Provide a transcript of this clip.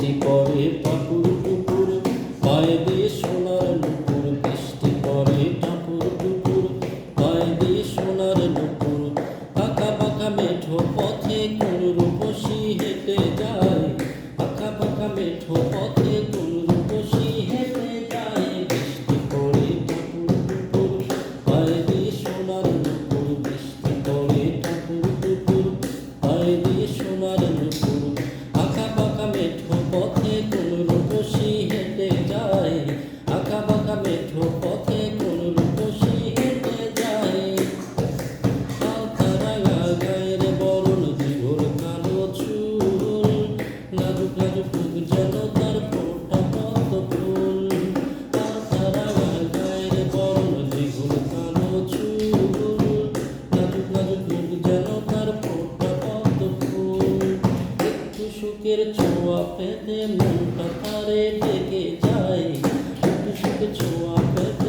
বৃষ্টি পড়ে টাপুর টুপুর পায়ে দিয়ে সোনার নুপুর বৃষ্টি পড়ে টাপুর টুপুর পায়ে দিয়ে সোনার নুপুর আঁকা বাঁকা মেঠো পথে কোন রূপসী হেঁটে যায় আঁকা বাঁকা মেঠো পথে কোন রূপসী হেঁটে যায় বৃষ্টি পড়ে টাপুর টুপুর পায়ে দিয়ে সোনার নুপুর বৃষ্টি পড়ে টাপুর টুপুর পায়ে দিয়ে সোনার নুপুর আঁকা বাঁকা মেঠো পথে কোন রূপসী হেঁটে যায় আঁকা বাঁকা মেঠো পথে কোন রূপসী হেঁটে যায় আলতারাঙা গায়ের বরণ দীঘল কালো চুল নাজুক নাজুক মুখ যেন তার ফোঁটা পদ্ম ফুল আলতারাঙা গায়ের বরণ দীঘল কালো চুল নাজুক নাজুক মুখ যেন তার ফোঁটা পদ্ম ফুল একটু সুখের ছোঁয়া পেতে মনটা তারে ডেকে যায় একটু সুখের ছোঁয়া পেতে